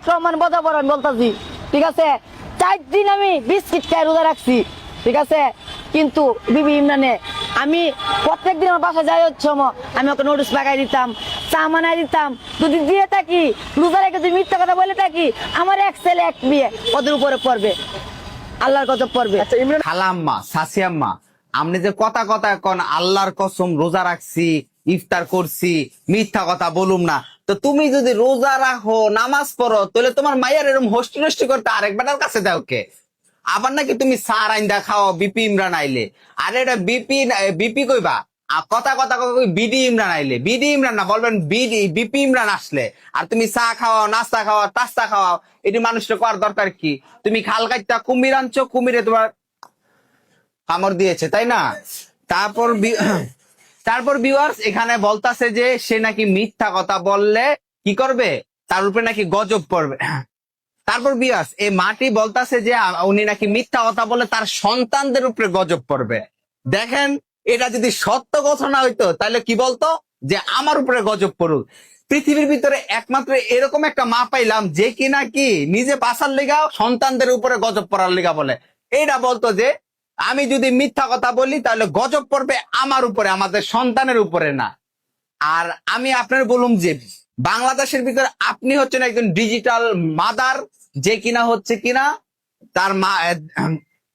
রহমান বদাবরণ বলতাছি, ঠিক আছে? 4 দিন আমি বিস্কিট খাই রোজা রাখছি, ঠিক আছে? কিন্তু বিবি ইমরানে আমি প্রত্যেকদিন আমার বাসায় যাই হচ্ছে আমি ওকে নোটিস লাগাই দিতাম, চা মানাই দিতাম, যদি দিয়ে থাকি রোজা রেখে যদি মিথ্যা কথা বলে থাকি, আমার এক ছেলে এক বিয়ে ওদের উপরে পড়বে, আল্লাহর গজব পড়বে। আচ্ছা ইমরান, খালাম্মা সাসিয়াম্মা, আপনি যে কথা কথা এখন আল্লাহর কসম রোজা রাখছি, ইফতার করছি, মিথ্যা কথা বলুম না, তো তুমি যদি রোজা রাখো, নামাজ পড়ো, তাহলে তোমার মায়ের এরকম হোস্টি নষ্টি করতে আরেক বেটার কাছে দাও কে? আবার নাকি তুমি সার আইন্দা খাও বিপি ইমরান আইলে? আরে এটা বিপি কইবা, কথা কথা কই বিডি ইমরান আইলে, বিডি ইমরান না, বলবেন বিপি ইমরান আসলে। আর তুমি চা খাওয়াও, নাস্তা খাওয়াও, টাস্তা খাওয়াও, এটি মানুষটা করার দরকার কি? তুমি খাল কাটটা কুমির আনছো, কুমিরে তোমার কামড় দিয়েছে, তাই না? তারপর তারপর ভিউয়ার্স এখানে বলতাছে যে সে নাকি মিথ্যা কথা বললে কি করবে, তার উপরে নাকি গজব পড়বে। তারপর ভিউয়ার্স এই মাটি বলতাছে যে উনি নাকি মিথ্যা কথা বলে তার সন্তানদের উপরে গজব পড়বে। দেখেন, এটা যদি সত্য ঘটনা হইতো তাহলে কি বলতো, যে আমার উপরে গজব পড়ুক। পৃথিবীর ভিতরে একমাত্র এরকম একটা মা পাইলাম যে কিনা কি নিজে বাঁচার লিগা সন্তানদের উপরে গজব পড়ার লিগা বলে। এটা বলতো যে আমি যদি মিথ্যা কথা বলি তাহলে গজব পড়বে আমার উপরে, আমাদের সন্তানের উপরে না। আর আমি আপনার বলুম যে বাংলাদেশের ভিতরে আপনি হচ্ছেন একজন ডিজিটাল মাদার, যে কিনা হচ্ছে কিনা তার মা,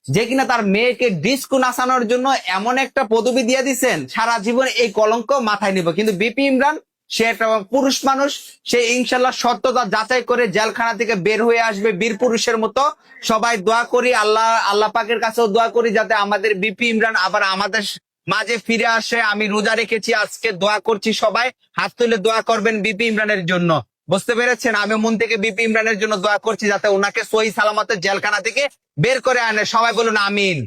যে কিনা তার মেয়েকে ডিস্কো নাচানোর জন্য এমন একটা পদবি দিয়ে দিচ্ছেন, সারা জীবন এই কলঙ্ক মাথায় নিব। কিন্তু বিপি ইমরান সে একটা পুরুষ মানুষ, সে ইনশাল্লাহ সত্যতা যাচাই করে জেলখানা থেকে বের হয়ে আসবে বীর পুরুষের মতো। সবাই দোয়া করি, আল্লাহ পাকের কাছেও দোয়া করি যাতে আমাদের বিপি ইমরান আবার আমাদের মাঝে ফিরে আসে। আমি রোজা রেখেছি, আজকে দোয়া করছি, সবাই হাত তুলে দোয়া করবেন বিপি ইমরানের জন্য। বুঝতে পেরেছেন? আমি মন থেকে বিপি ইমরানের জন্য দোয়া করছি যাতে ওনাকে সহি সালামতে জেলখানা থেকে বের করে আনে। সবাই বলুন আমিন।